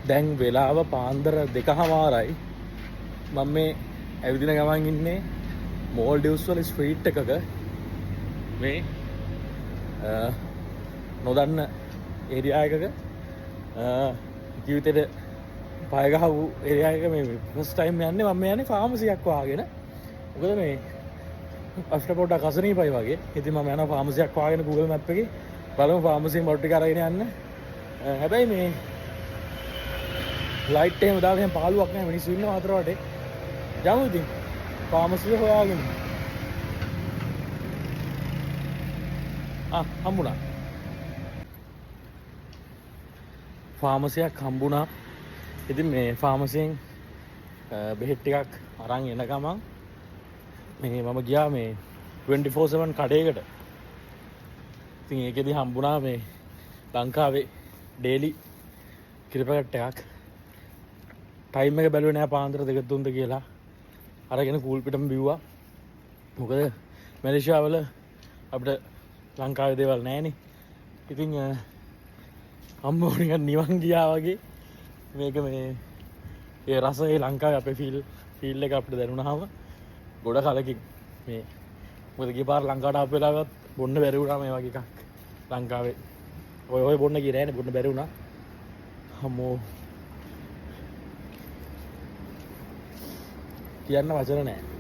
දැන් වෙලාව පාන්දර 2:00යි. මම මේ ඇවිදින ගමන් ඉන්නේ මෝල්ඩිව්ස් වල ස්ට්‍රීට් එකක. මේ නොදන්න ඒරියා එකක ජීවිතේට පය ගහපු ඒරියා එක මේ ෆස්ට් ටයිම් යන්නේ. මම යන්නේ ෆාමසියක් වාගෙන. මොකද මේ අපිට පොඩ්ඩක් අසනීපයි වගේ. ඉතින් මම යනවා ෆාමසියක් වාගෙන Google Map එකේ බලමු ෆාමසියෙන් බඩු ටික අරගෙන යන්න. හැබැයි මේ ලයිට් එහෙම දාලා එහෙම පාළුවක් නැහැ. මිනිස්සු ඉන්නවා අතර වටේ. යමු ඉතින් ෆාමසිය හොයාගෙන. හම්බුණා. ෆාමසියක් හම්බුණා. ඉතින් මේ ෆාමසියෙන් බෙහෙත් ටිකක් අරන් එන ගමන් මේ මම ගියා මේ 24/7 කඩේකට. ඉතින් ඒකෙදි හම්බුණා මේ ලංකාවේ ඩේලි කිරි පැකට් එකක්. ටයිම් එක බැලුවේ නෑ පාන්දර 2-3 කියලා. අරගෙන කූල් පිටම බිව්වා. මොකද මැලේසියා වල අපිට ලංකාවේ දේවල් නෑනේ. ඉතින් අම්මෝ නිවන් ගියා වගේ මේක මේ ඒ රසයේ ලංකාවේ අපේ ෆීල් එක අපිට දැනුණාම ගොඩ කලකින් මේ මොකද ගියපාර ලංකාවට ආපු වෙලාවත් බොන්න බැරි වුණා මේ වගේ එකක් ලංකාවේ. ඔය බොන්න ගියේ නෑනේ, බොන්න බැරි වුණා. අම්මෝ කියන්න වචන නෑ.